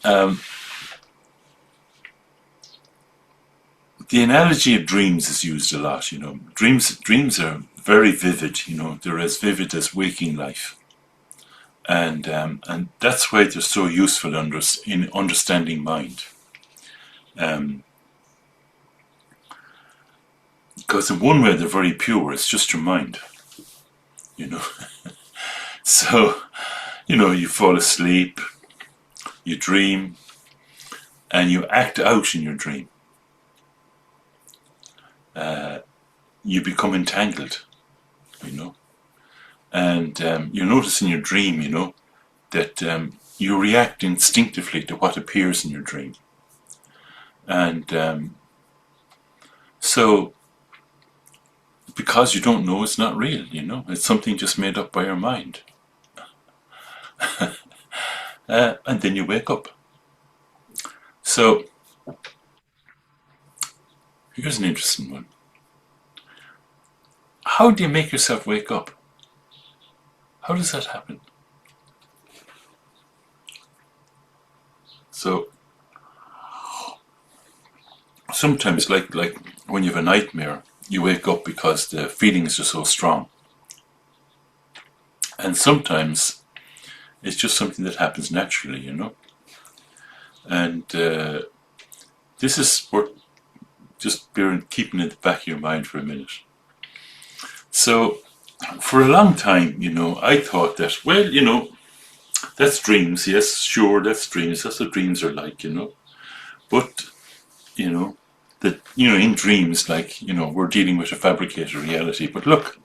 Um, the analogy of dreams is used a lot. Dreams are very vivid. They're as vivid as waking life, and that's why they're so useful in understanding mind. Um, because in one way they're very pure. It's just your mind. You know. So you fall asleep, you dream, and you act out in your dream. You become entangled. You know. And you notice in your dream, that you react instinctively to what appears in your dream. And so, because you don't know, it's not real, it's something just made up by your mind. And then you wake up. So, here's an interesting one. How do you make yourself wake up? How does that happen? So, sometimes, like when you have a nightmare, you wake up because the feelings are so strong. And sometimes it's just something that happens naturally, And this is worth just keeping in the back of your mind for a minute. So, for a long time, I thought that, well, that's dreams. Yes, sure, that's dreams. That's what dreams are like, But, that, in dreams, like, we're dealing with a fabricated reality. But look,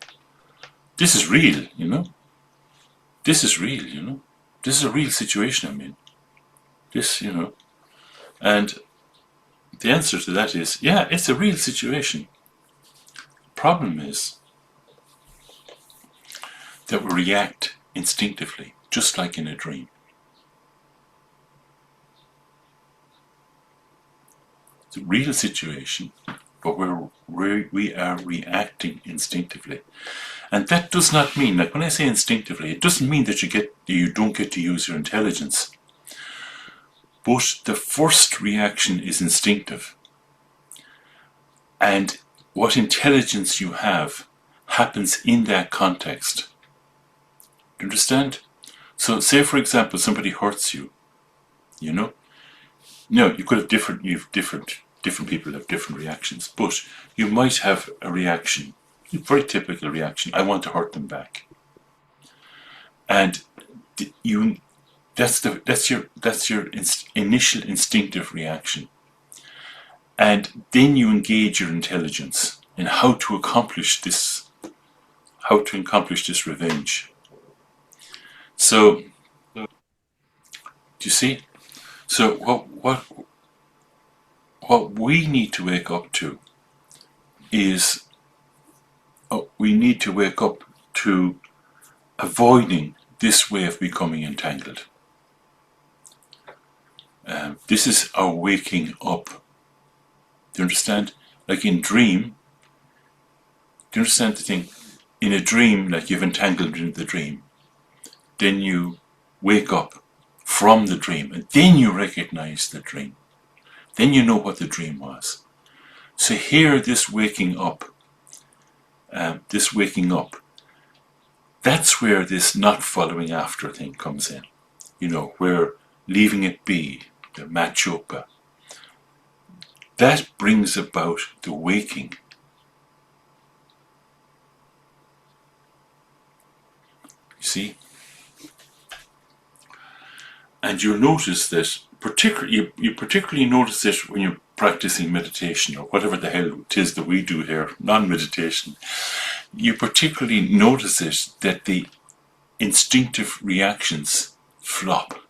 this is real, This is real, This is a real situation I'm in. This, And the answer to that is, yeah, it's a real situation. The problem is that we react instinctively, just like in a dream. It's a real situation, but we are reacting instinctively. And that does not mean, like when I say instinctively, it doesn't mean that you don't get to use your intelligence. But the first reaction is instinctive. And what intelligence you have happens in that context. Do you understand? So say, for example, somebody hurts you, No, you could have different people have different reactions, but you might have a reaction, a very typical reaction, I want to hurt them back. And that's your initial instinctive reaction. And then you engage your intelligence in how to accomplish this revenge. So, do you see? So what we need to wake up to is we need to wake up to avoiding this way of becoming entangled. This is our waking up. Do you understand? Like in dream, do you understand the thing? In a dream, like you've entangled into the dream, then you wake up from the dream, and then you recognize the dream. Then you know what the dream was. So here, this waking up, that's where this not following after thing comes in. Where leaving it be, the machopa, that brings about the waking. You see? And you'll notice that you particularly notice it when you're practicing meditation or whatever the hell it is that we do here, non-meditation. You particularly notice it that the instinctive reactions flop.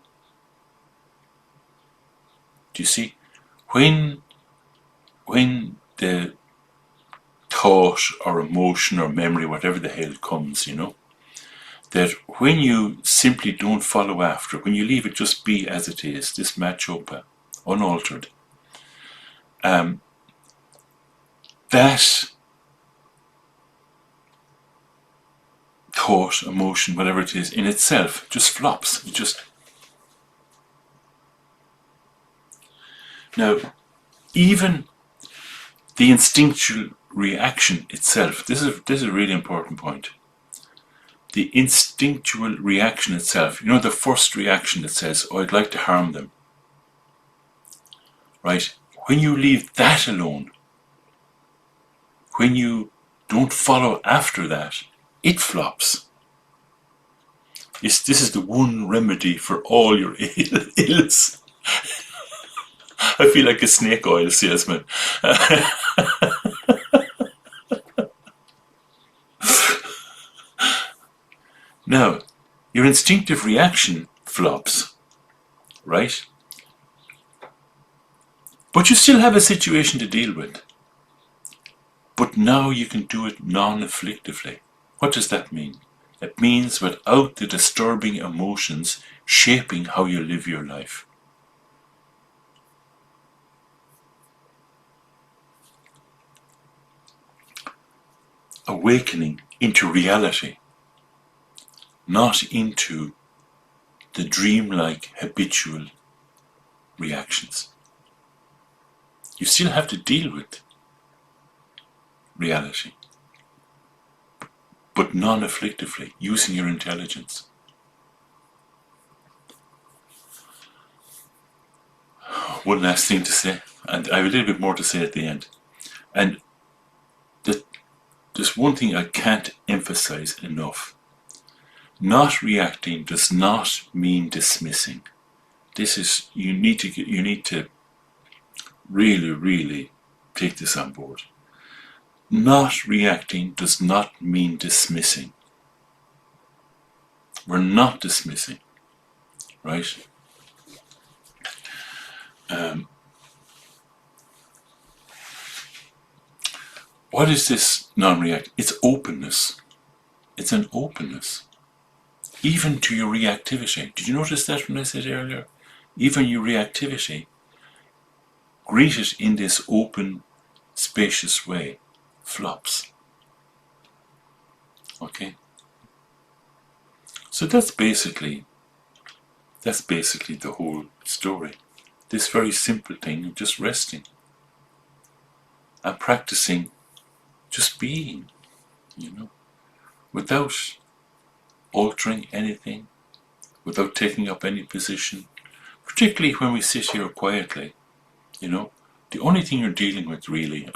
Do you see? When the thought or emotion or memory, whatever the hell comes, that when you simply don't follow after, when you leave it just be as it is, this machopa, unaltered, that thought, emotion, whatever it is, in itself just flops. Now, even the instinctual reaction itself, this is a really important point. The instinctual reaction itself, you know, the first reaction that says, oh, I'd like to harm them, right? When you leave that alone, when you don't follow after that, it flops. This is the one remedy for all your ills. I feel like a snake oil salesman. Now, your instinctive reaction flops, right? But you still have a situation to deal with. But now you can do it non-afflictively. What does that mean? It means without the disturbing emotions shaping how you live your life. Awakening into reality, not into the dreamlike habitual reactions. You still have to deal with reality, but non-afflictively, using your intelligence. One last thing to say, and I have a little bit more to say at the end. And there's one thing I can't emphasize enough. Not reacting does not mean dismissing. This is, you need to really, really take this on board. Not reacting does not mean dismissing. We're not dismissing, right? What is this non-react? It's openness. It's an openness. Even to your reactivity. Did you notice that when I said earlier? Even your reactivity, greet it in this open, spacious way, flops. Okay? So that's basically the whole story. This very simple thing of just resting and practicing just being, without altering anything, without taking up any position, particularly when we sit here quietly, the only thing you're dealing with really,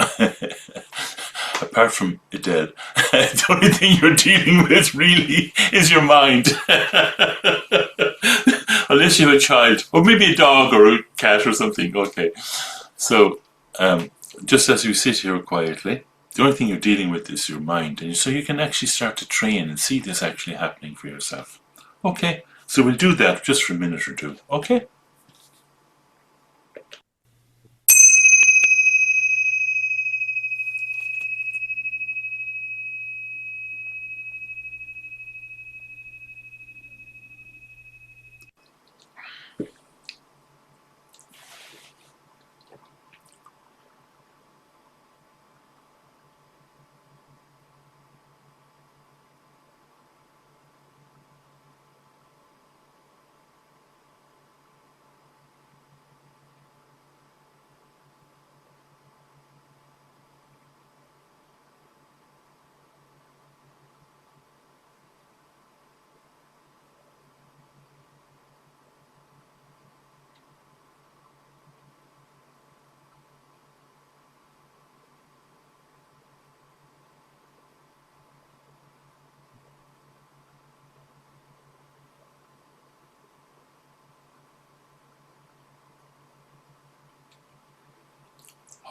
apart from Adele, the only thing you're dealing with really is your mind. Unless you have a child, or maybe a dog or a cat or something, okay. So, just as you sit here quietly, the only thing you're dealing with is your mind. And so you can actually start to train and see this actually happening for yourself. Okay, so we'll do that just for a minute or two, okay?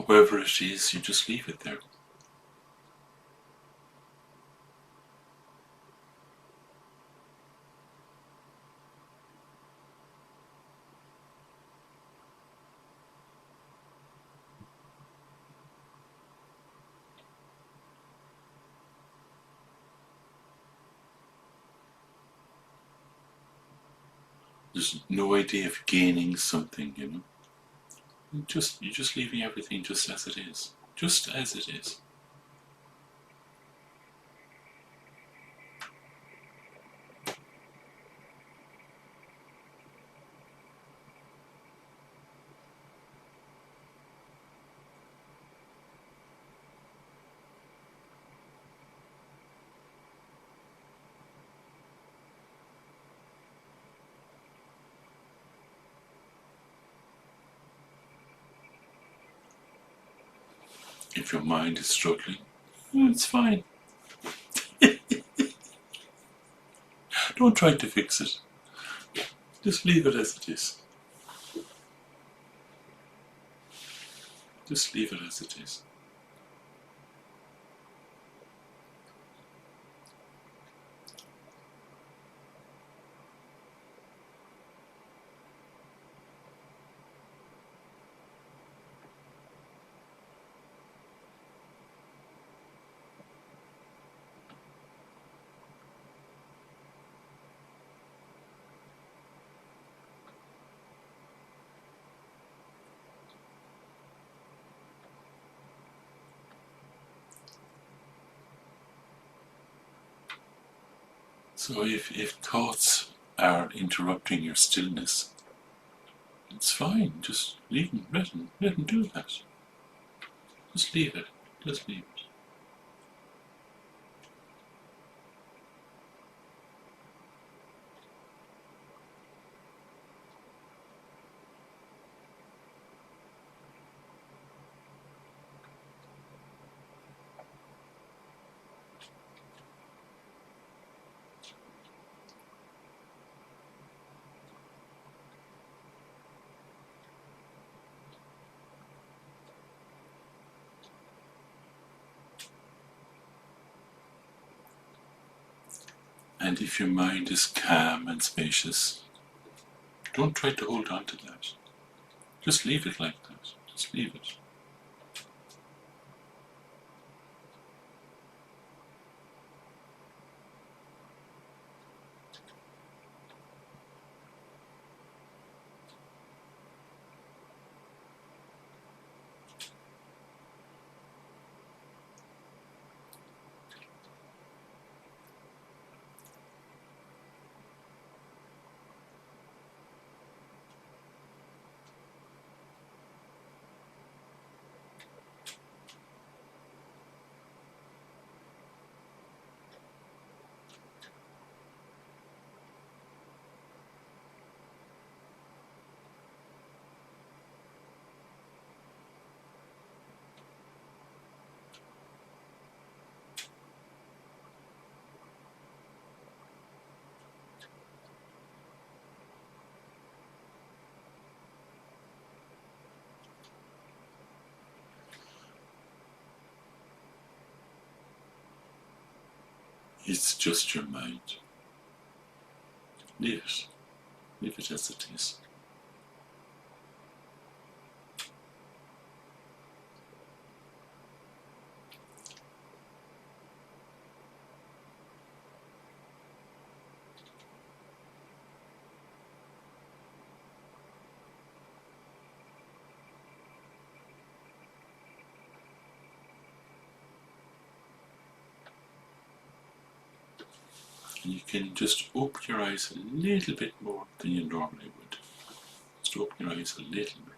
However it is, you just leave it there. There's no idea of gaining something, You're just leaving everything just as it is. Just as it is. If your mind is struggling, it's fine. Don't try to fix it. Just leave it as it is. Just leave it as it is. So if thoughts are interrupting your stillness, it's fine. Just leave them, let them do that. Just leave it. Just leave it. And if your mind is calm and spacious, don't try to hold on to that. Just leave it like that. Just leave it. It's just your mind. Leave it. Leave it as it is. And you can just open your eyes a little bit more than you normally would. Just open your eyes a little bit.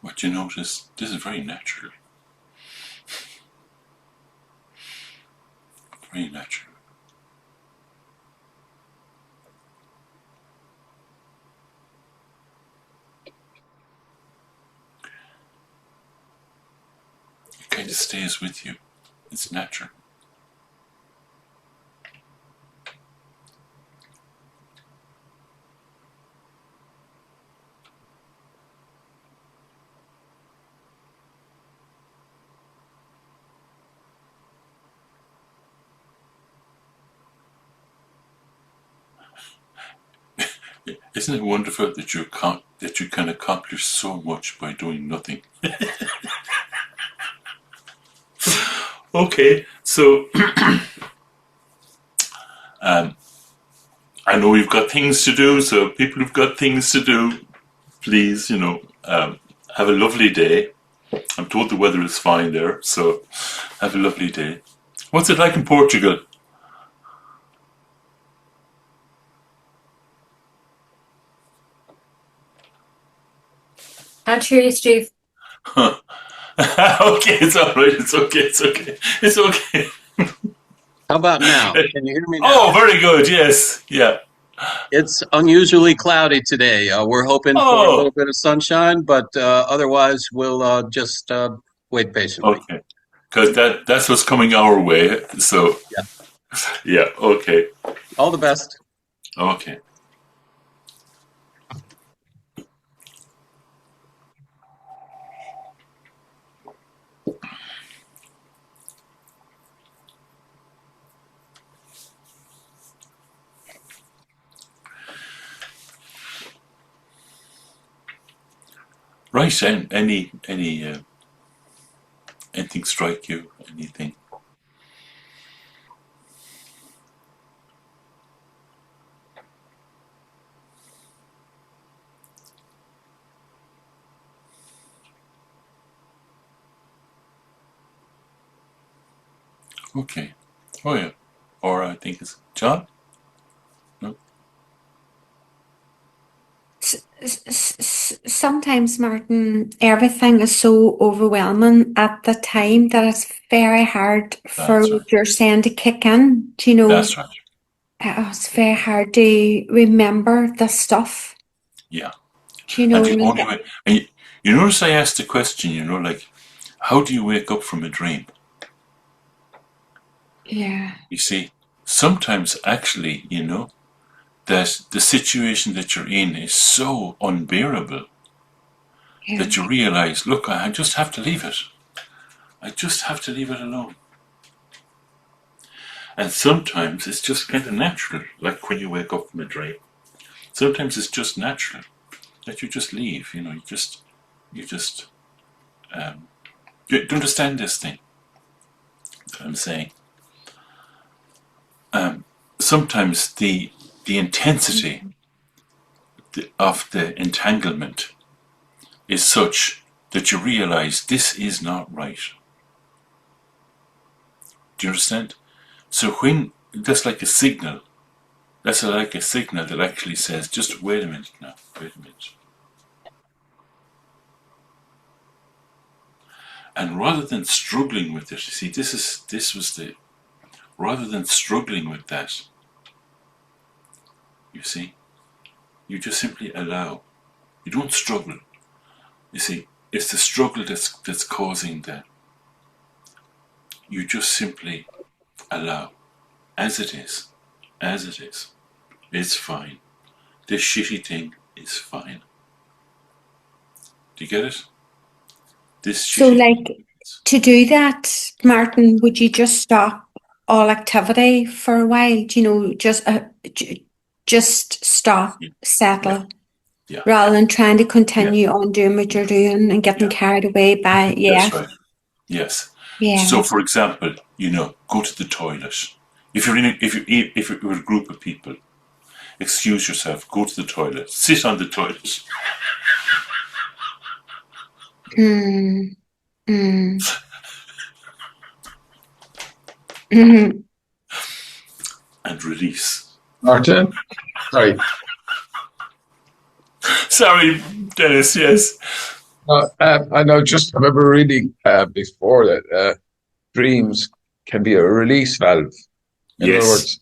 What you notice, this is very natural. Very natural. It kind of stays with you. It's natural. Isn't it wonderful that that you can accomplish so much by doing nothing? Okay, so I know we've got things to do. So people who've got things to do, please, have a lovely day. I'm told the weather is fine there, so have a lovely day. What's it like in Portugal? Can't hear you, Steve. Okay, it's all right. It's okay. It's okay. It's okay. How about now? Can you hear me Oh, now? very good. Yes. Yeah. It's unusually cloudy today. We're hoping for a little Oh, bit of sunshine, but otherwise we'll just wait patiently. okay. Because that's what's coming our way. So Yeah. yeah. Okay. All the best. Okay. Right. And anything strike you? Anything? Okay. Oh yeah. Or I think it's John. No. Sometimes, Martin, everything is so overwhelming at the time that it's very hard for That's right. what you're saying to kick in. That's right. It's very hard to remember the stuff. Yeah. And the only Like, way. And you notice I asked the question. Like, how do you wake up from a dream? yeah, You see, sometimes actually, that the situation that you're in is so unbearable yeah. that you realize, look, I just have to leave it. I just have to leave it alone. And sometimes it's just kind of natural, like when you wake up from a dream. Sometimes it's just natural that you just leave. You just, you understand this thing that I'm saying. Sometimes the intensity of the entanglement is such that you realize this is not right. Do you understand? So when that's like a signal, that's like a signal that actually says, just wait a minute now, wait a minute. And rather than struggling with it, you see, rather than struggling with that, you see, you just simply allow. You don't struggle. You see, it's the struggle that's causing that. You just simply allow, as it is, as it is. It's fine. This shitty thing is fine. Do you get it? This So, shitty thing. like, to do that, Martin, would you just stop all activity for a while? Just stop, Yeah, yeah, settle, yeah, rather than trying to yeah, continue on doing what you're doing and getting yeah. carried away by, That's yeah, right. Yes. So, yeah. for example, go to the toilet. If you're in if you're with a group of people, excuse yourself, go to the toilet, sit on the toilet, Mm, mm, mm. and release. Martin, sorry. Sorry, Dennis. Yes. I know. Just I remember reading before that dreams can be a release valve. In other Yes. words,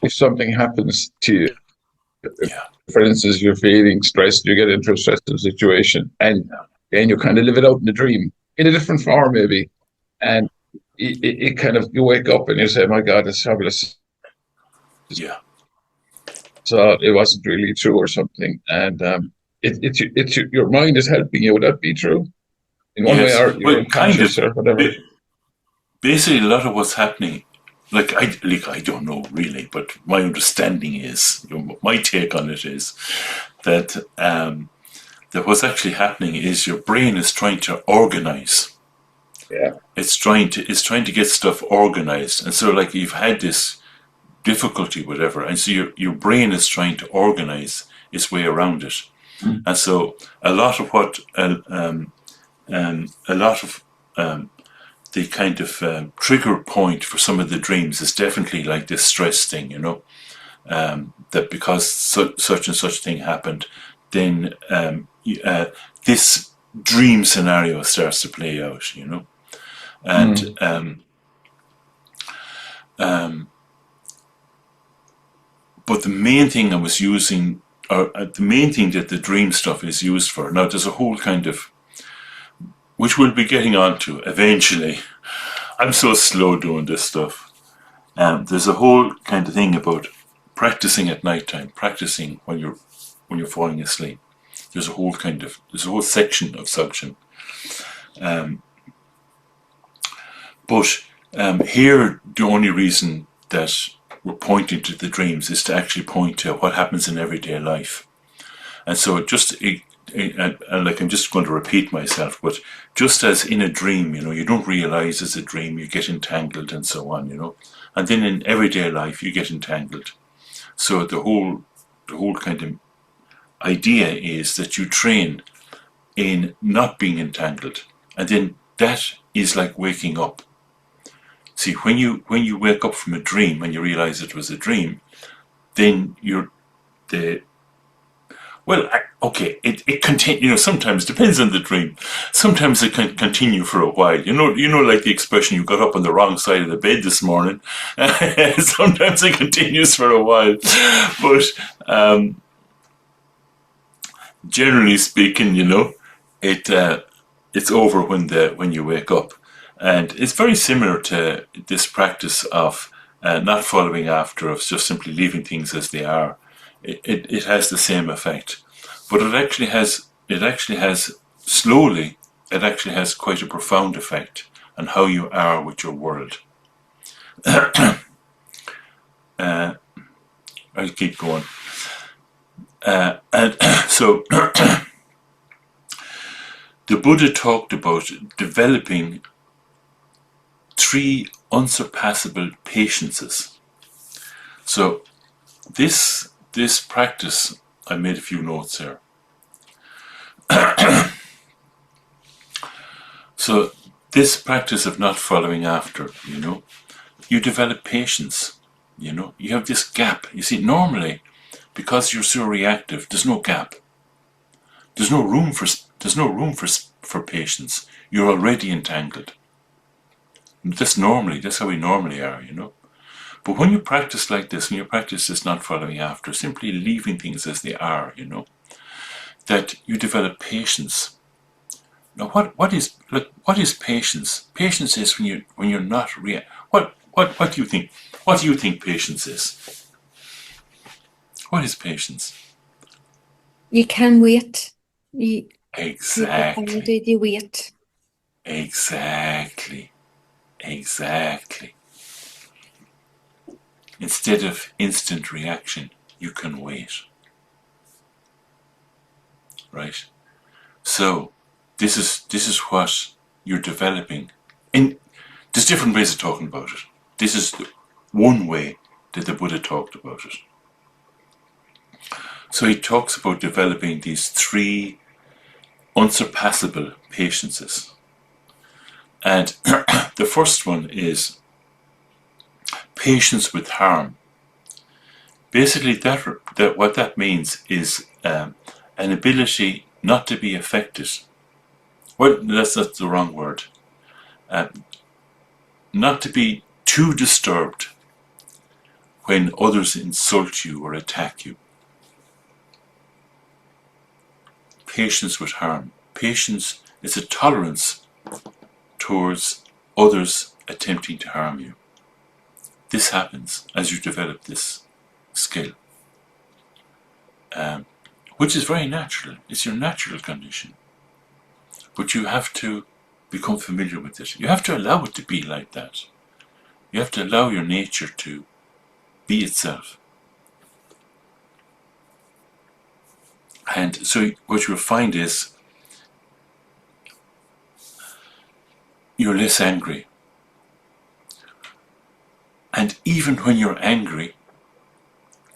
if something happens to you, if, Yeah. for instance, you're feeling stressed, you get into a stressful situation, and then you kind of live it out in the dream in a different form, maybe, and it kind of you wake up and you say, "My God, it's fabulous." Yeah. So it wasn't really true or something, and it's your mind is helping you. Would that be true? In one way, Yes. or your Well, kind of. unconscious or whatever. Basically, a lot of what's happening I don't know really, but my understanding is, my take on it is that that what's actually happening is your brain is trying to organize. Yeah. It's trying to get stuff organized, and so like you've had this difficulty, whatever, and so your brain is trying to organize its way around it, and so a lot of what a lot of the kind of trigger point for some of the dreams is definitely like this stress thing, that because such and such thing happened, then this dream scenario starts to play out, and but the main thing I was using, or the main thing that the dream stuff is used for, now there's a whole kind of, which we'll be getting onto eventually. I'm so slow doing this stuff. There's a whole kind of thing about practicing at nighttime, practicing when you're falling asleep. There's a whole section of subject. But here, the only reason that we're pointing to the dreams is to actually point to what happens in everyday life. And so like I'm just going to repeat myself, but just as in a dream, you don't realize it's a dream, you get entangled and so on, and then in everyday life you get entangled. So the whole kind of idea is that you train in not being entangled, and then that is like waking up. See, when you wake up from a dream and you realize it was a dream, then it continues. Sometimes depends on the dream. Sometimes it can continue for a while. Like the expression, "You got up on the wrong side of the bed this morning." Sometimes it continues for a while, but generally speaking, it's over when you wake up, and it's very similar to this practice of not following after, of just simply leaving things as they are. It has the same effect, but it actually has slowly. It actually has quite a profound effect on how you are with your world. I'll keep going. And so the Buddha talked about developing 3 unsurpassable patiences. So this practice, I made a few notes here. So this practice of not following after, you develop patience. You have this gap. You see, normally, because you're so reactive, there's no gap. There's no room for patience. You're already entangled. That's how we normally are, But when you practice like this, when you practice this not following after, simply leaving things as they are, that you develop patience. Now, what is patience? Patience is when you're not What do you think? What do you think patience is? What is patience? You can wait. Exactly. Do you wait? Exactly. Instead of instant reaction, you can wait. Right? So this is what you're developing. And there's different ways of talking about it. This is one way that the Buddha talked about it. So he talks about developing these 3 unsurpassable patiences. And the first one is patience with harm. Basically, that what that means is an ability not to be affected. Well, that's the wrong word. Not to be too disturbed when others insult you or attack you. Patience with harm. Patience is a tolerance towards others attempting to harm you. This happens as you develop this skill, which is very natural. It's your natural condition. But you have to become familiar with it. You have to allow it to be like that. You have to allow your nature to be itself. And so what you'll find is you're less angry. And even when you're angry,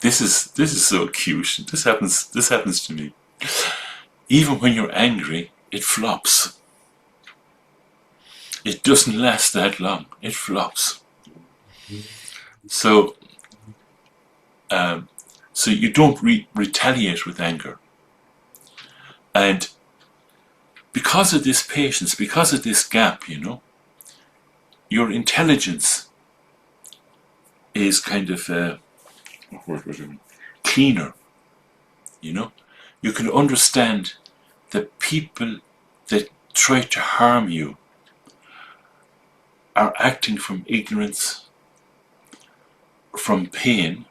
this is so cute. This happens to me. Even when you're angry, it flops. It doesn't last that long. It flops. So you don't retaliate with anger. And because of this patience, because of this gap, your intelligence is kind of cleaner. You can understand that people that try to harm you are acting from ignorance, from pain,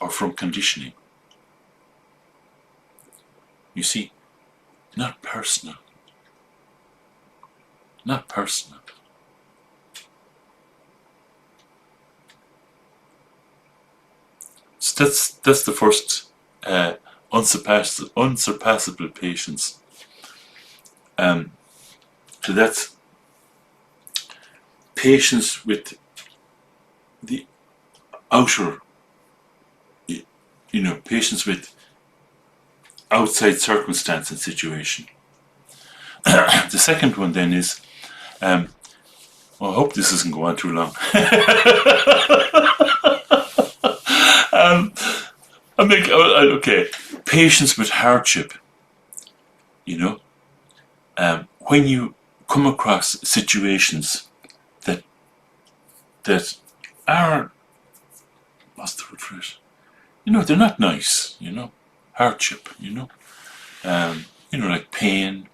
or from conditioning. You see, not personal. Not personal. So that's the first unsurpassable patience. So that's patience with the outer, patience with outside circumstance and situation. The second one then is, I hope this doesn't go on too long. Okay, patience with hardship. When you come across situations that are, what's the word for it? They're not nice. Hardship. Like pain,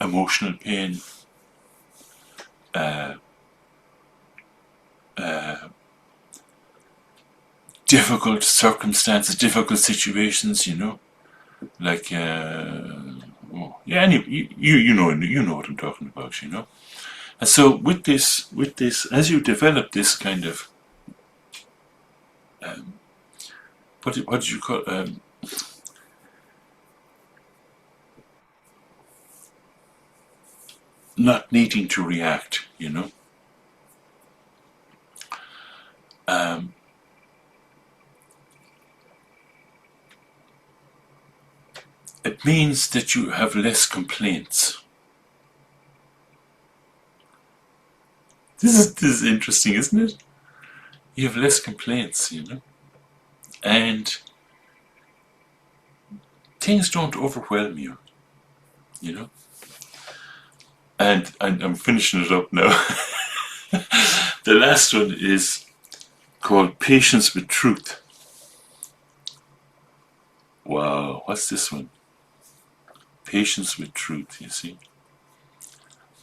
emotional pain, difficult circumstances, difficult situations, like anyway, you know what I'm talking about, And so with this, as you develop this kind of what did you call not needing to react, it means that you have less complaints. This is interesting, isn't it? You have less complaints, and things don't overwhelm you, And I'm finishing it up now. The last one is called patience with truth. Wow, what's this one? Patience with truth, you see.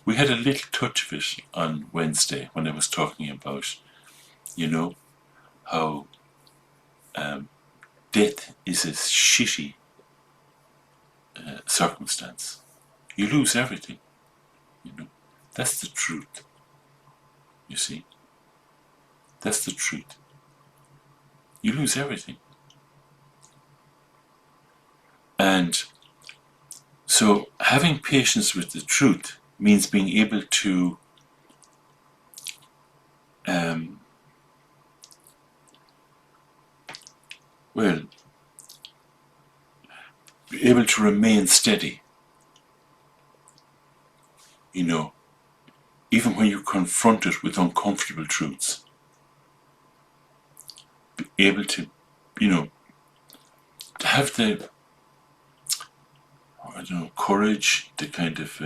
We had a little touch of it on Wednesday when I was talking about, how death is a shitty circumstance. You lose everything, That's the truth, you see. That's the truth. You lose everything. And so having patience with the truth means being able to be able to remain steady, even when you're confronted with uncomfortable truths. Be able to, to have the, courage, the kind of...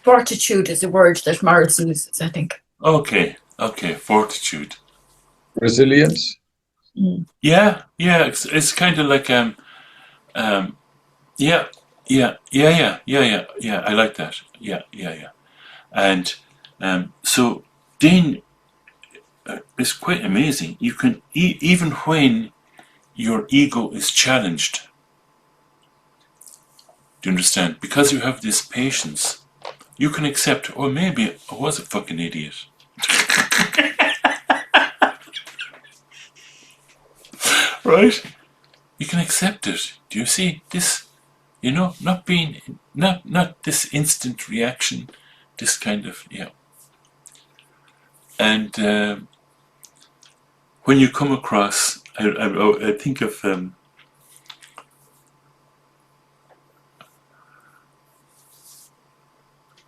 Fortitude is a word that Morris uses, I think. Okay, fortitude. Resilience. Yeah, it's kind of like yeah, I like that. Yeah. And so then it's quite amazing. You can even when your ego is challenged, Do you understand? Because you have this patience, you can accept, or maybe I was a fucking idiot. Right? You can accept it. Do you see this? You know, not this instant reaction, this kind of, yeah. And when you come across, I think of,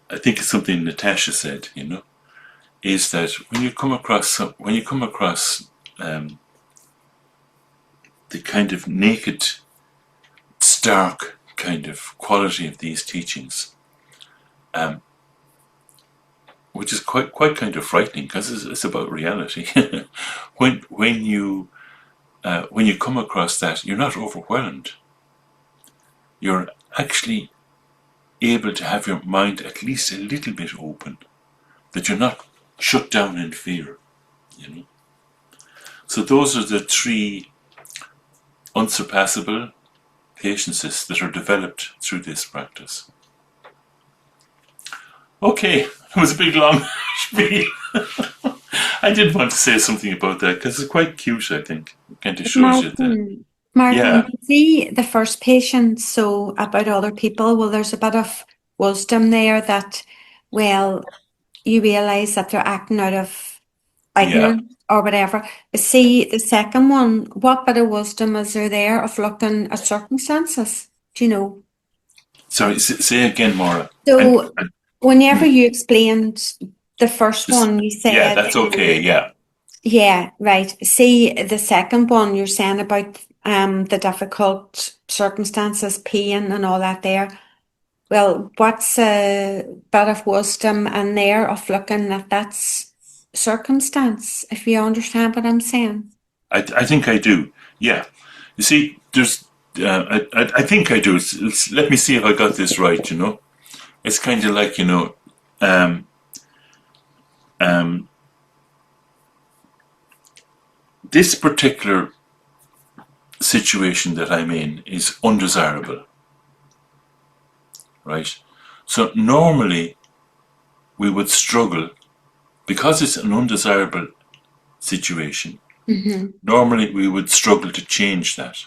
I think it's something Natasha said, you know, is that when you come across the kind of naked, stark kind of quality of these teachings, which is quite kind of frightening because it's about reality. when you come across that, you're not overwhelmed. You're actually able to have your mind at least a little bit open, that you're not shut down in fear, you know. So those are the three unsurpassable patiences that are developed through this practice. Okay, it was a big long spiel. I did want to say something about that because it's quite cute, I think. It kind of shows you that. Martin, Yeah. you see the first patient, so about other people, well, there's a bit of wisdom there that, well, you realise that they're acting out of ignorance or whatever. But see, the second one, what bit of wisdom is there of looking at circumstances? Do you know? Sorry, say again, Maura. So, whenever you explained the first This- one, you yeah, said, that's okay. Yeah. yeah, right. See, the second one you're saying about the difficult circumstances, pain and all that there. Well, what's a bit of wisdom in there of looking at that circumstance, if you understand what I'm saying? I think I do. Yeah. You see, there's. I think I do. Let me see if I got this right. You know, it's kind of like, you know, this particular situation that I'm in is undesirable, right? So normally we would struggle because it's an undesirable situation. Mm-hmm. Normally we would struggle to change that.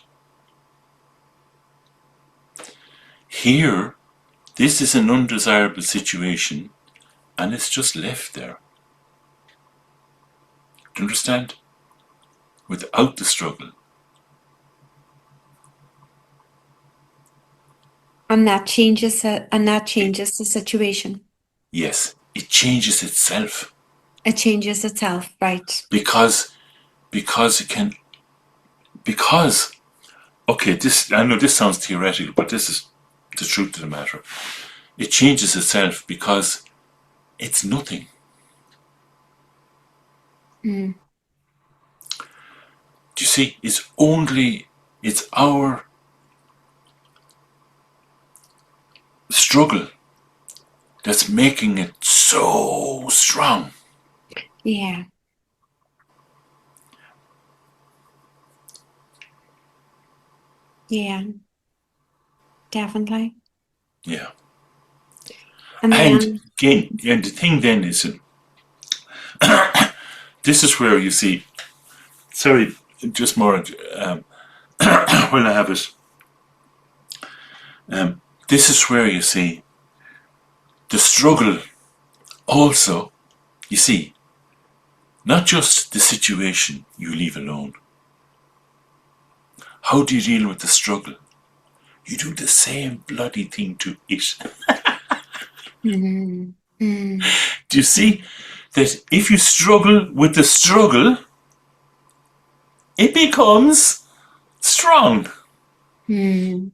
Here, this is an undesirable situation and it's just left there. Do you understand? Without the struggle. And that changes it, and that changes the situation. Yes, it changes itself. It changes itself, right? Because it can, because, okay, this, I know this sounds theoretical, but this is the truth of the matter. It changes itself because it's nothing. Mm. Do you see? It's our struggle that's making it so strong. Yeah. Yeah. Definitely. Yeah. And And then, again, and the thing then is, this is where you see, sorry, just more, when I have it, this is where you see the struggle also, you see, not just the situation you leave alone. How do you deal with the struggle? You do the same bloody thing to it. mm, mm, Do you see that if you struggle with the struggle, it becomes strong? mm,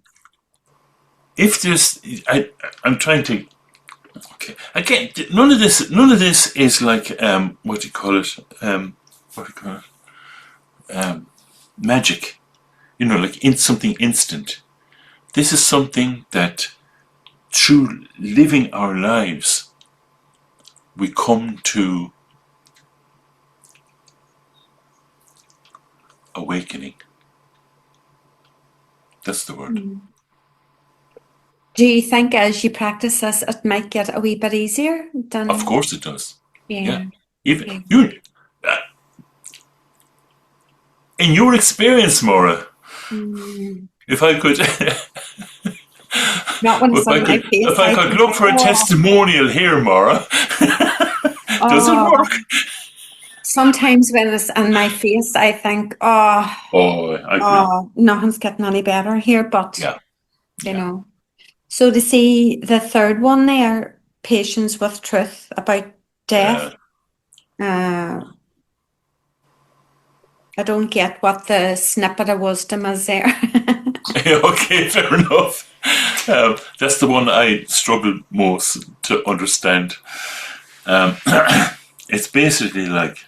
If there's, I'm trying to, okay, again, none of this is like, what do you call it? What do you call it? Magic. You know, like in something instant. This is something that through living our lives, we come to awakening. That's the word. mm. Do you think as you practice this, it might get a wee bit easier than? Of course it does. Yeah. Even Yeah. you, in your experience, Maura, Mm. if I could, Not when it's if I on my could, face, if I I could think, look for a oh, testimonial here, Maura, does it oh. work? Sometimes when it's on my face, I think, oh, Oh, I agree. oh, nothing's getting any better here. But, Yeah, you yeah. know, so to see the third one there, patience with truth about death, uh, I don't get what the snippet of wisdom is there. Okay, fair enough. That's the one I struggled most to understand. It's basically like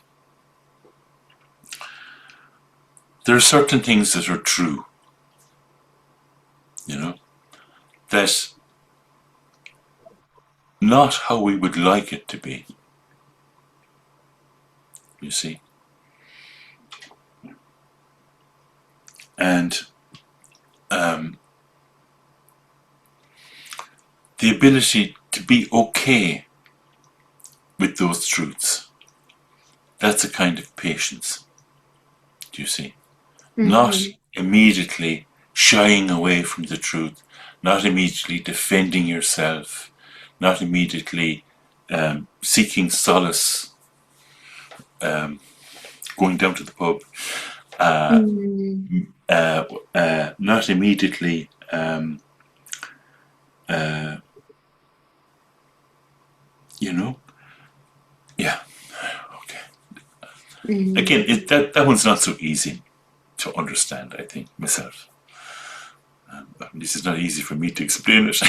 there are certain things that are true, that not how we would like it to be, you see. And the ability to be okay with those truths, that's a kind of patience, do you see? Not immediately shying away from the truth, not immediately defending yourself, not immediately seeking solace, going down to the pub, not immediately yeah, okay. Again, that one's not so easy to understand, I think, myself. This is not easy for me to explain it.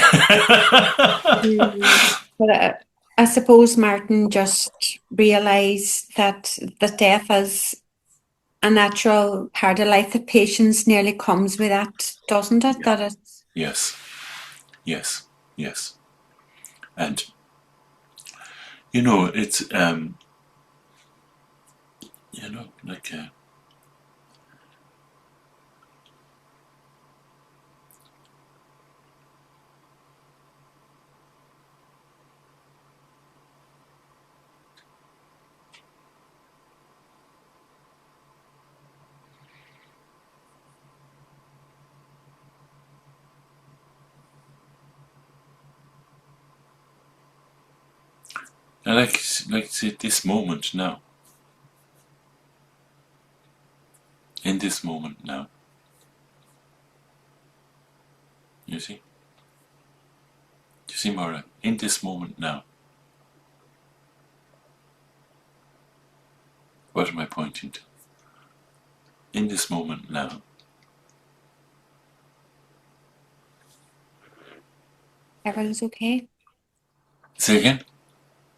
But I suppose Martin just realised that death is a natural part of life, that patience nearly comes with that, doesn't it? Yeah. That it's Yes. And it's like I like say this moment now. In this moment now. You see? Do you see, Maura? In this moment now. What am I pointing to? In this moment now. everything's okay. Say again?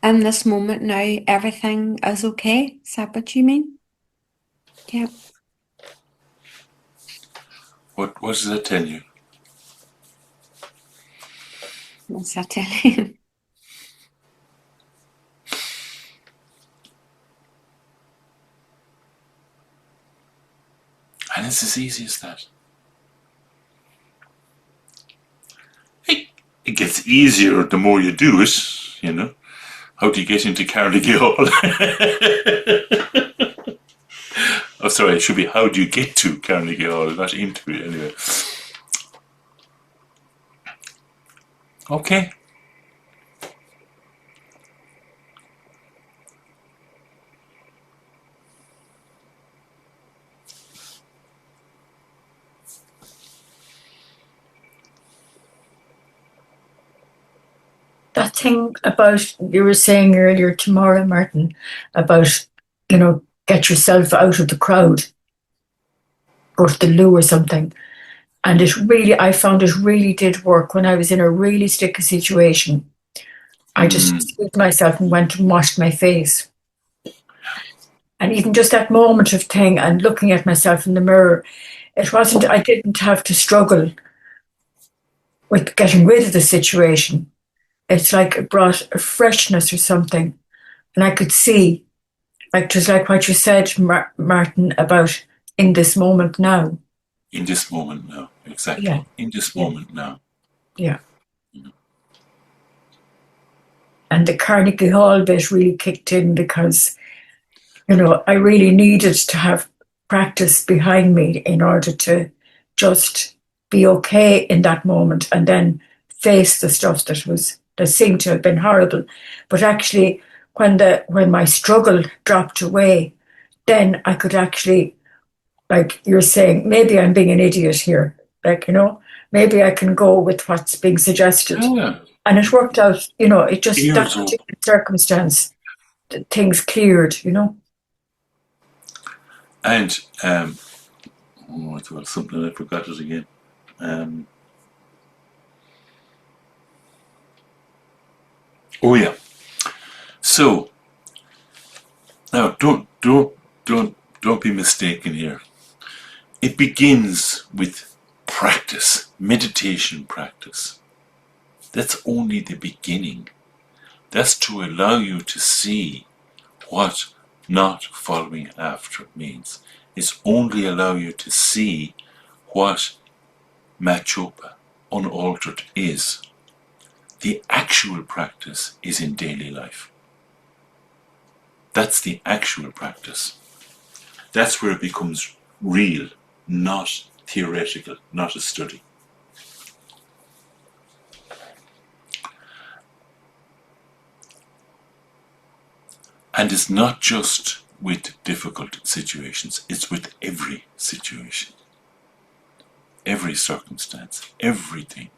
In this moment now, everything is okay. Is that what you mean? Yeah. What does that tell you? What's that tell you? And it's as easy as that. It gets easier the more you do it, How do you get into Carnegie Hall? Oh, sorry, it should be how do you get to Carnegie Hall, not into it anyway. Okay. That thing about you were saying earlier tomorrow, Martin, about, get yourself out of the crowd, go to the loo or something. And I found it really did work when I was in a really sticky situation. I just excused myself and went and washed my face. And even just that moment of thing and looking at myself in the mirror, I didn't have to struggle with getting rid of the situation. It's like it brought a freshness or something. And I could see, just like what you said, Martin, about in this moment now. In this moment now, exactly. Yeah. In this Yeah. moment now. Yeah. And the Carnegie Hall bit really kicked in because, I really needed to have practice behind me in order to just be okay in that moment and then face the stuff that seemed to have been horrible. But actually, when my struggle dropped away, then I could actually, like you're saying, maybe I'm being an idiot here. Maybe I can go with what's being suggested. Yeah. And it worked out, it just, that Ears open. particular circumstance, things cleared. And it was something I forgot it again. Oh yeah. So now don't be mistaken here. It begins with practice, meditation practice. That's only the beginning. That's to allow you to see what not following after means. It's only allow you to see what Machopa, unaltered, is. The actual practice is in daily life. That's the actual practice. That's where it becomes real, not theoretical, not a study. And it's not just with difficult situations, it's with every situation, every circumstance, everything.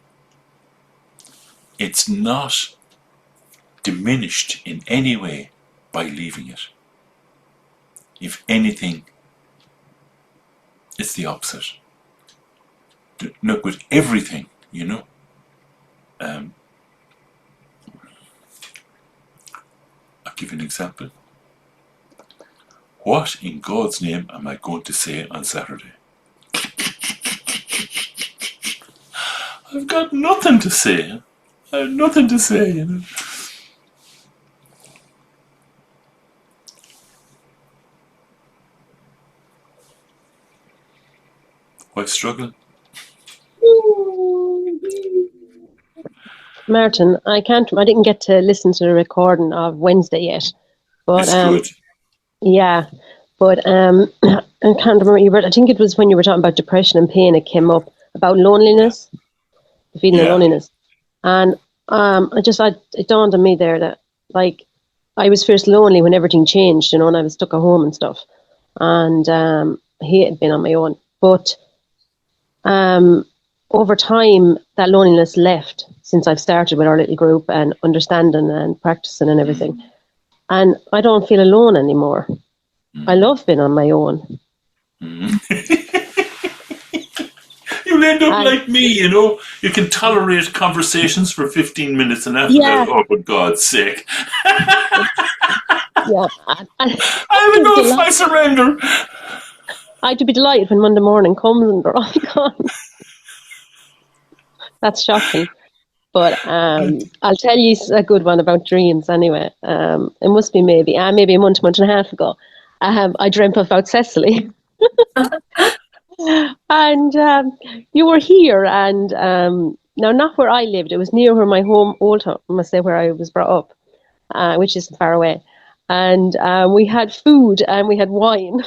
It's not diminished in any way by leaving it. If anything, it's the opposite. Look, with everything, I'll give you an example. What in God's name am I going to say on Saturday? I've got nothing to say. I have nothing to say, Why struggle? Martin, I didn't get to listen to the recording of Wednesday yet, but It's good. yeah, but I can't remember. I think it was when you were talking about depression and pain. It came up about loneliness, the feeling of Yeah. loneliness, and it dawned on me there that like I was first lonely when everything changed, and I was stuck at home and stuff, and he had been on my own, but over time that loneliness left since I've started with our little group and understanding and practicing and everything. And I don't feel alone anymore. I love being on my own. You'll end up like me, You can tolerate conversations for 15 minutes and after Yeah. that, oh, for God's sake. Yeah. I have enough, I surrender. I'd be delighted when Monday morning comes and they're all gone. That's shocking. But I'll tell you a good one about dreams anyway. It must be maybe a month and a half ago. I dreamt about Cecily. And you were here, and now not where I lived. It was near where my old home, I must say, where I was brought up, which isn't far away. And we had food and we had wine.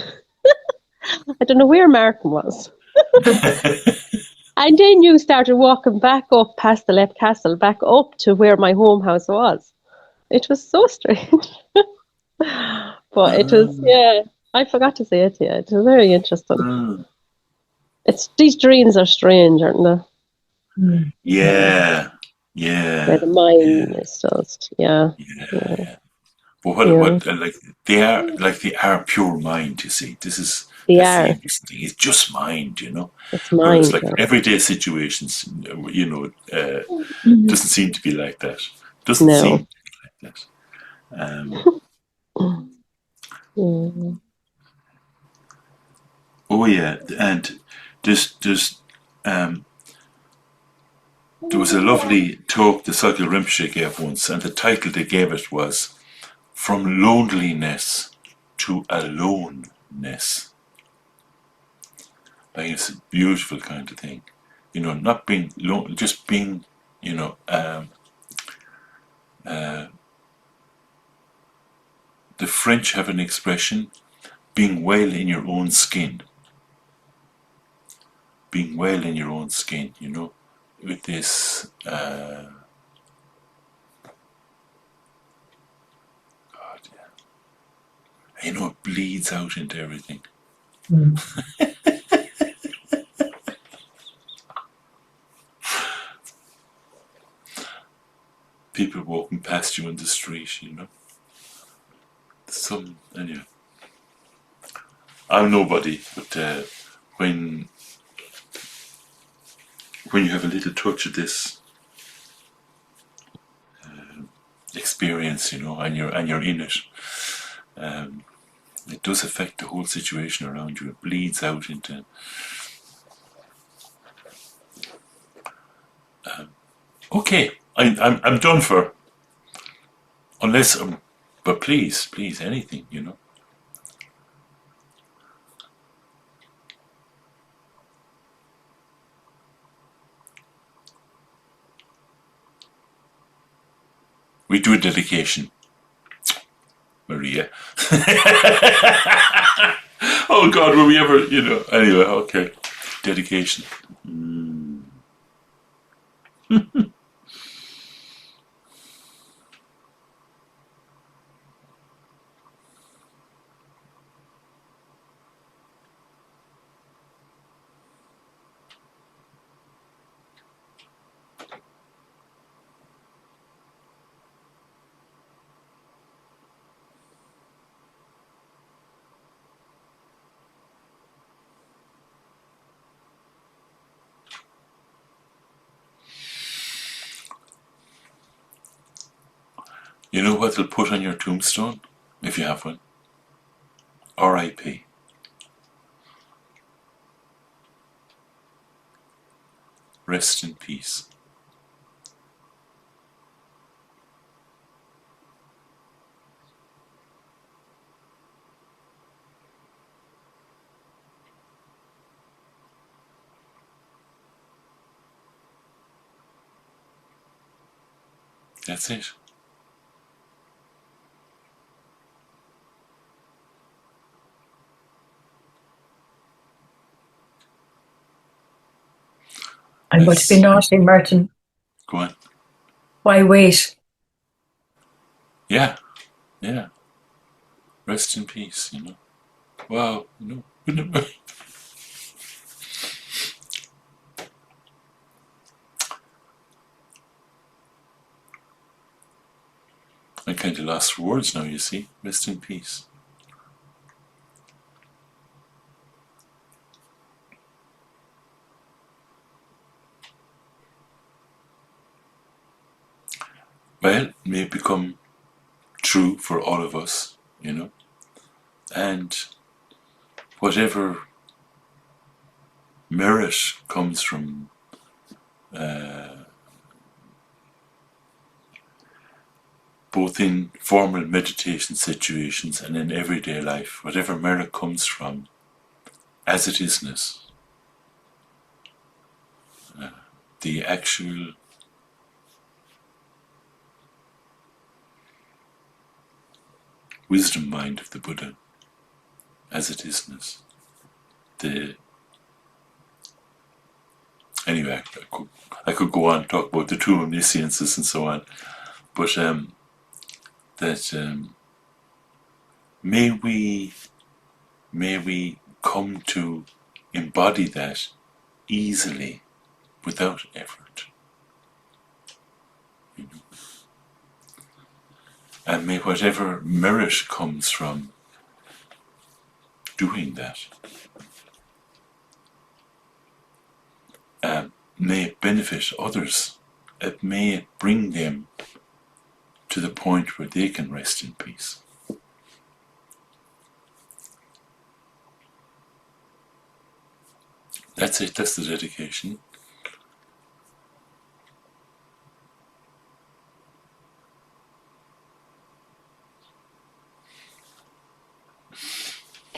I don't know where Martin was. And then you started walking back up past the Lep Castle, back up to where my home house was. It was so strange. But it was, I forgot to say it to you. It was very interesting. These dreams are strange, aren't they? Yeah. Where the mind is just, Yeah. But what they are pure mind, you see. That's the interesting thing. It's just mind, It's mind. Whereas everyday situations, doesn't seem to be like that. Doesn't seem to be like that. Oh yeah, and there was a lovely talk the Cycle Rinpoche gave once, and the title they gave it was "From Loneliness to Aloneness." Like, it's a beautiful kind of thing, not being lonely, just being, the French have an expression, being well in your own skin. Being well in your own skin, you know, with this, God, yeah. You know, it bleeds out into everything. Mm. People walking past you in the street, you know. Anyway. I'm nobody, but when you have a little touch of this experience, you know, and you're in it, it does affect the whole situation around you. It bleeds out into. Okay, I'm done for. Unless, but please, anything, you know. We do a dedication, Maria. Oh God, will we ever, you know? Anyway, okay, dedication. You know what they'll put on your tombstone, if you have one? R.I.P. Rest in peace. That's it. I'm going to be naughty, Martin. Go on. Why wait? Yeah. Rest in peace, you know. Wow, you know, wouldn't it? I kind of lost for words now, you see. Rest in peace. Well, it may become true for all of us, you know. And whatever merit comes from both in formal meditation situations and in everyday life, whatever merit comes from as it isness, the actual wisdom mind of the Buddha, as it isness. Anyway, I could go on and talk about the two omnisciences and so on, but may we come to embody that easily, without effort. You know? And may whatever merit comes from doing that, may it benefit others. It may bring them to the point where they can rest in peace. That's it, that's the dedication.